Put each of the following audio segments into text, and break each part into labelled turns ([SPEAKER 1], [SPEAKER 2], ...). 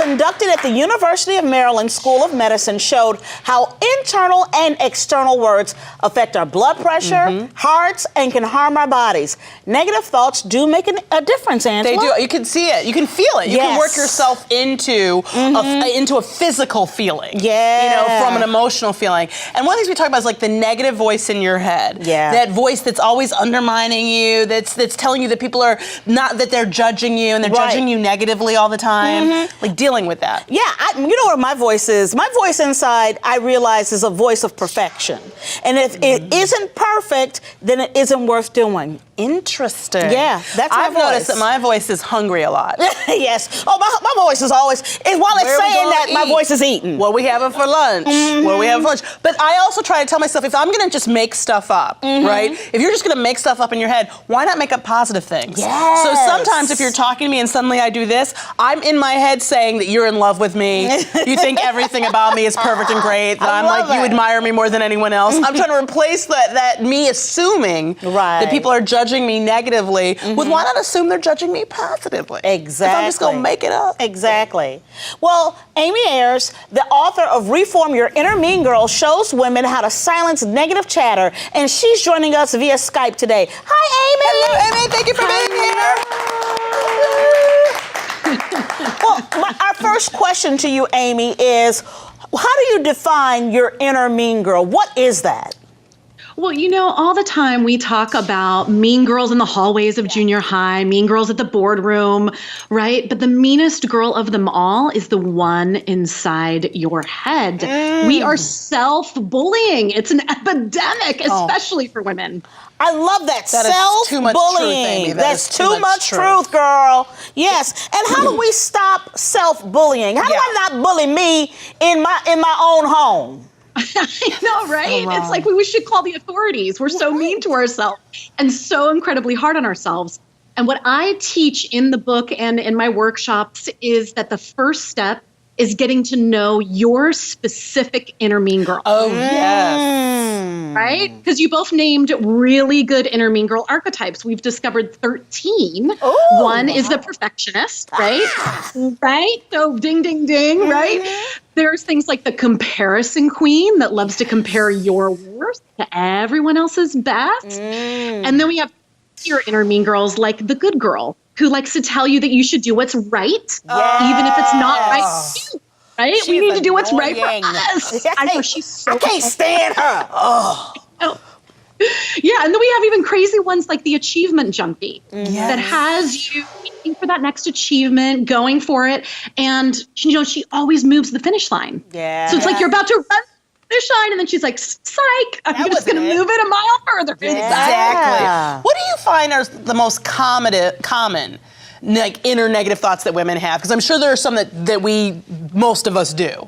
[SPEAKER 1] conducted at the University of Maryland School of Medicine showed how internal and external words affect our blood pressure, hearts, and can harm our bodies. Negative thoughts do make a difference, Angela.
[SPEAKER 2] They do. You can see it. You can feel it. You can work yourself into a physical feeling.
[SPEAKER 1] Yeah.
[SPEAKER 2] You know, from an emotional feeling. And one of the things we talk about is like the negative voice in your head.
[SPEAKER 1] Yeah.
[SPEAKER 2] That voice that's always undermining you, that's telling you that people are not, that they're judging you and they're judging you negatively all the time. Like dealing with that.
[SPEAKER 1] Yeah, you know what my voice is? My voice inside, I realize, is a voice of perfection. And if it isn't perfect, then it isn't worth doing.
[SPEAKER 2] Interesting.
[SPEAKER 1] Yeah, that's my
[SPEAKER 2] I've noticed that my voice is hungry a lot.
[SPEAKER 1] Yes. Oh, my voice is always, while it's saying that, my voice is eating.
[SPEAKER 2] What we having for lunch? What we having for lunch? But I also try to tell myself, if I'm gonna just make stuff up, right? If you're just gonna make stuff up in your head, why not make up positive things?
[SPEAKER 1] Yes.
[SPEAKER 2] So sometimes if you're talking to me and suddenly I do this, I'm in my head saying that you're in love with me, you think everything about me is perfect and great, that I'm like, you admire me more than anyone else. I'm trying to replace that me assuming that people are judging me negatively with why not assume they're judging me positively?
[SPEAKER 1] Exactly.
[SPEAKER 2] If I'm just gonna make it up.
[SPEAKER 1] Exactly. Well, Amy Ayers, the author of Reform Your Inner Mean Girl, shows women how to silence negative chatter, and she's joining us via Skype today. Hi, Amy.
[SPEAKER 2] Hello, Amy. Thank you for being here.
[SPEAKER 1] Well, our first question to you, Amy, is how do you define your inner mean girl? What is that?
[SPEAKER 3] Well, you know, all the time we talk about mean girls in the hallways of junior high, mean girls at the boardroom, right? But the meanest girl of them all is the one inside your head. We are self-bullying. It's an epidemic, especially for women.
[SPEAKER 1] I love that.
[SPEAKER 2] That is too much truth,
[SPEAKER 1] Self-bullying.
[SPEAKER 2] Amy.
[SPEAKER 1] That's too much truth, girl. Yes. And how do we stop self-bullying? How do I not bully me in my own home?
[SPEAKER 3] I know, right? It's like we should call the authorities. We're so mean to ourselves and so incredibly hard on ourselves. And what I teach in the book and in my workshops is that the first step is getting to know your specific inner mean girl.
[SPEAKER 2] Oh, yes.
[SPEAKER 3] Right? Because you both named really good inner mean girl archetypes. We've discovered 13. One is the perfectionist, right? Right? So ding, ding, ding, right? There's things like the comparison queen that loves to compare your worst to everyone else's best. And then we have your inner mean girls like the good girl, who likes to tell you that you should do what's right, even if it's not right for you. Right? We need to do what's right for us. I know she's so
[SPEAKER 1] I can't stand her.
[SPEAKER 3] Yeah, and then we have even crazy ones like the achievement junkie that has you waiting for that next achievement, going for it, and you know she always moves the finish line.
[SPEAKER 1] Yeah.
[SPEAKER 3] So it's like you're about to run the finish line, and then she's like, "Psych! I'm just going to move it a mile further."
[SPEAKER 1] Yeah.
[SPEAKER 2] Exactly. What do you find are the most common like inner negative thoughts that women have? Because I'm sure there are some that most of us do.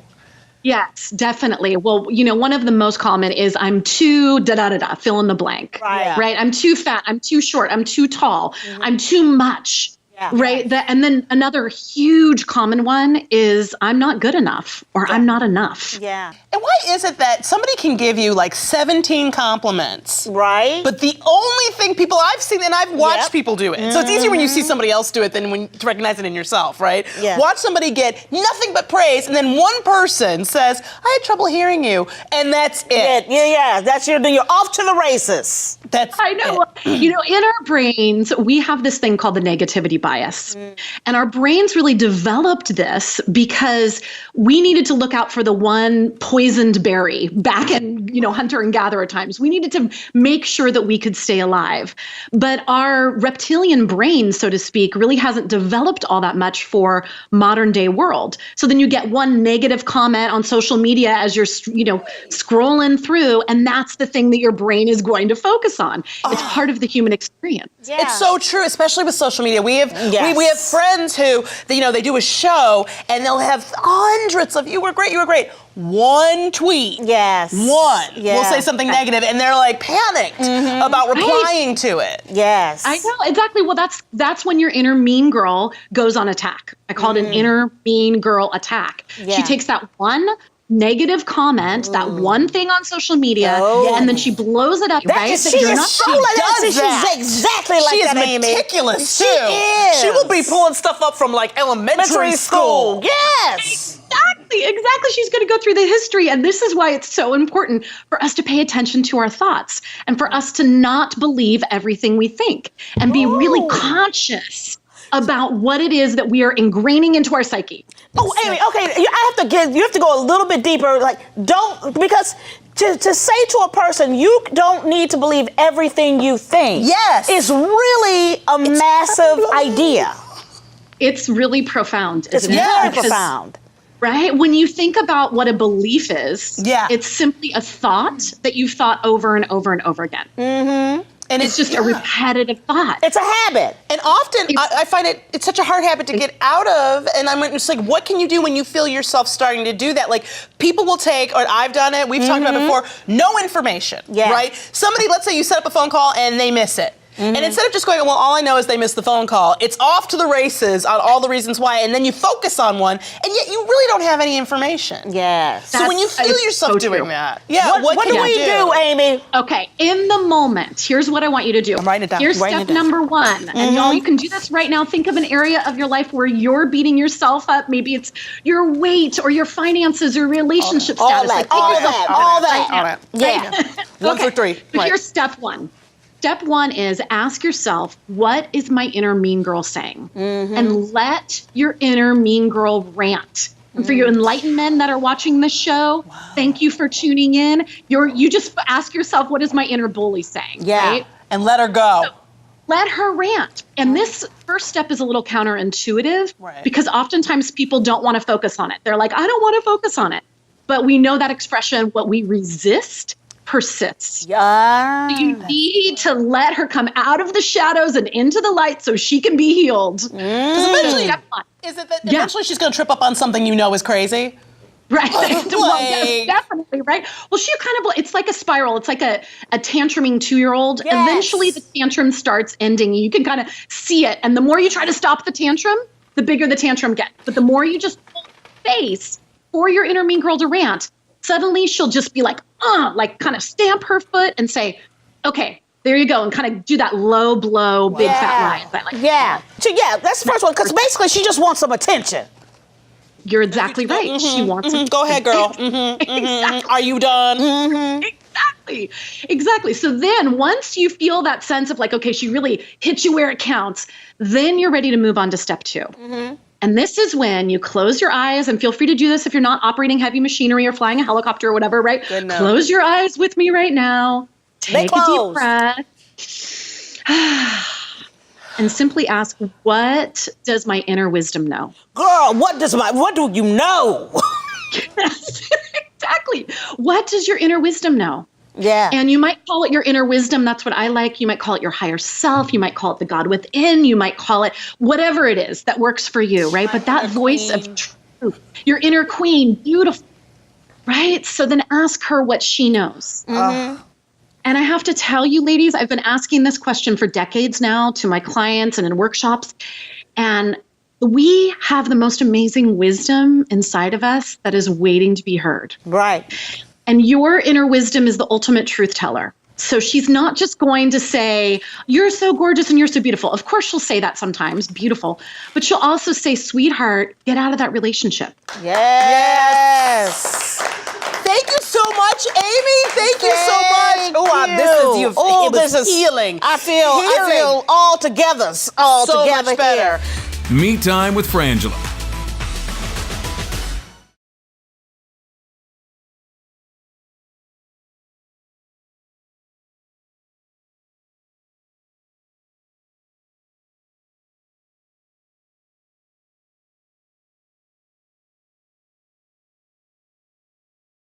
[SPEAKER 3] Yes, definitely. Well, you know, one of the most common is I'm too da-da-da-da, fill in the blank. Right? I'm too fat, I'm too short, I'm too tall, I'm too much. Right? And then another huge common one is I'm not good enough or I'm not enough.
[SPEAKER 1] Yeah.
[SPEAKER 2] And why is it that somebody can give you like 17 compliments?
[SPEAKER 1] Right.
[SPEAKER 2] But the only thing I've seen, and I've watched people do it. So it's easier when you see somebody else do it than when to recognize it in yourself, right?
[SPEAKER 1] Yeah.
[SPEAKER 2] Watch somebody get nothing but praise, and then one person says, I had trouble hearing you, and that's it.
[SPEAKER 1] Yeah. That's you're off to the races.
[SPEAKER 3] I know. You know, in our brains, we have this thing called the negativity bias. And our brains really developed this because we needed to look out for the one poisoned berry back in, you know, hunter and gatherer times. We needed to make sure that we could stay alive. But our reptilian brain, so to speak, really hasn't developed all that much for modern day world. So then you get one negative comment on social media as you're, you know, scrolling through, and that's the thing that your brain is going to focus on. It's part of the human experience.
[SPEAKER 1] Yeah.
[SPEAKER 2] It's so true, especially with social media. We have we have friends who, you know, they do a show and they'll have hundreds of, you were great. One tweet.
[SPEAKER 1] Yes.
[SPEAKER 2] One will say something negative, and they're like panicked about replying to it.
[SPEAKER 1] Yes.
[SPEAKER 3] I know, exactly. Well, that's when your inner mean girl goes on attack. I call it an inner mean girl attack.
[SPEAKER 1] Yeah.
[SPEAKER 3] She takes that one negative comment, that one thing on social media, and then she blows it up, right?
[SPEAKER 1] She is so like that.
[SPEAKER 2] does that.
[SPEAKER 1] She's exactly like
[SPEAKER 2] She is
[SPEAKER 1] that, Amy.
[SPEAKER 2] meticulous, too.
[SPEAKER 1] She is.
[SPEAKER 2] She will be pulling stuff up from like elementary school.
[SPEAKER 1] Yes.
[SPEAKER 3] Exactly. She's going to go through the history. And this is why it's so important for us to pay attention to our thoughts and for us to not believe everything we think and be really conscious about what it is that we are ingraining into our psyche.
[SPEAKER 1] Oh, Amy, okay, you have to go a little bit deeper. Like, because to say to a person, you don't need to believe everything you think.
[SPEAKER 2] Yes.
[SPEAKER 1] Is really a massive idea.
[SPEAKER 3] It's really profound, isn't it?
[SPEAKER 1] Very
[SPEAKER 3] Because,
[SPEAKER 1] profound.
[SPEAKER 3] right? When you think about what a belief is,
[SPEAKER 2] Yeah.
[SPEAKER 3] it's simply a thought that you've thought over and over and over again.
[SPEAKER 1] Mm-hmm.
[SPEAKER 2] And
[SPEAKER 3] It's just a repetitive thought.
[SPEAKER 1] It's a habit.
[SPEAKER 2] And often I find it's such a hard habit to get out of. And I'm just like, what can you do when you feel yourself starting to do that? Like, people will take, or I've done it, we've talked about it before, no information, right? Somebody, let's say you set up a phone call and they miss it. And instead of just going, well, all I know is they missed the phone call, it's off to the races on all the reasons why, and then you focus on one, and yet you really don't have any information.
[SPEAKER 1] Yes.
[SPEAKER 2] So when you feel yourself doing that, what
[SPEAKER 1] do
[SPEAKER 2] can
[SPEAKER 1] we
[SPEAKER 2] you
[SPEAKER 1] do, Amy?
[SPEAKER 3] Okay, in the moment, here's what I want you to do.
[SPEAKER 2] I'm writing it down.
[SPEAKER 3] Here's
[SPEAKER 2] Writing
[SPEAKER 3] step
[SPEAKER 2] it down.
[SPEAKER 3] number one. And y'all, you can do this right now. Think of an area of your life where you're beating yourself up. Maybe it's your weight or your finances or relationship status.
[SPEAKER 1] All that. Yeah.
[SPEAKER 2] One through three.
[SPEAKER 3] But here's step one. Step one is ask yourself, what is my inner mean girl saying? And let your inner mean girl rant. And for your enlightened men that are watching this show, thank you for tuning in. You just ask yourself, what is my inner bully saying?
[SPEAKER 1] Yeah.
[SPEAKER 3] Right?
[SPEAKER 2] And let her go.
[SPEAKER 3] So, let her rant. And this first step is a little counterintuitive because oftentimes people don't want to focus on it. They're like, I don't want to focus on it. But we know that expression, what we resist persists.
[SPEAKER 1] Yeah.
[SPEAKER 3] You need to let her come out of the shadows and into the light so she can be healed.
[SPEAKER 2] Because eventually, is it that eventually she's going to trip up on something you know is crazy?
[SPEAKER 3] Right. Well, yes, definitely, right? Well, she kind of, it's like a spiral. It's like a tantruming 2-year-old.
[SPEAKER 1] Yes.
[SPEAKER 3] Eventually the tantrum starts ending. You can kind of see it. And the more you try to stop the tantrum, the bigger the tantrum gets. But the more you just hold space for your inner mean girl to rant, suddenly she'll just be like kind of stamp her foot and say, okay, there you go, and kind of do that low blow, big fat lie.
[SPEAKER 1] So that's the first one, because basically she just wants some attention.
[SPEAKER 3] You're exactly right. She wants it.
[SPEAKER 2] Go ahead, girl.
[SPEAKER 3] Exactly.
[SPEAKER 2] Are you done?
[SPEAKER 3] Exactly. So then once you feel that sense of like, okay, she really hit you where it counts, then you're ready to move on to step 2. And this is when you close your eyes, and feel free to do this if you're not operating heavy machinery or flying a helicopter or whatever, right? Close your eyes with me right now. Take a deep breath. And simply ask, what does my inner wisdom know?
[SPEAKER 1] Girl, what do you know?
[SPEAKER 3] Yes, exactly. What does your inner wisdom know?
[SPEAKER 1] Yeah.
[SPEAKER 3] And you might call it your inner wisdom. That's what I like. You might call it your higher self. You might call it the God within. You might call it whatever it is that works for you, right? But that voice of truth, your inner queen, beautiful, right? So then ask her what she knows. And I have to tell you, ladies, I've been asking this question for decades now to my clients and in workshops. And we have the most amazing wisdom inside of us that is waiting to be heard.
[SPEAKER 1] Right.
[SPEAKER 3] And your inner wisdom is the ultimate truth teller. So she's not just going to say, you're so gorgeous and you're so beautiful. Of course, she'll say that sometimes, beautiful. But she'll also say, sweetheart, get out of that relationship.
[SPEAKER 1] Yes.
[SPEAKER 2] Thank you so much, Amy. Thank you so much. This is healing.
[SPEAKER 1] I feel all together
[SPEAKER 2] so much better.
[SPEAKER 1] here.
[SPEAKER 4] Me Time with Frangela.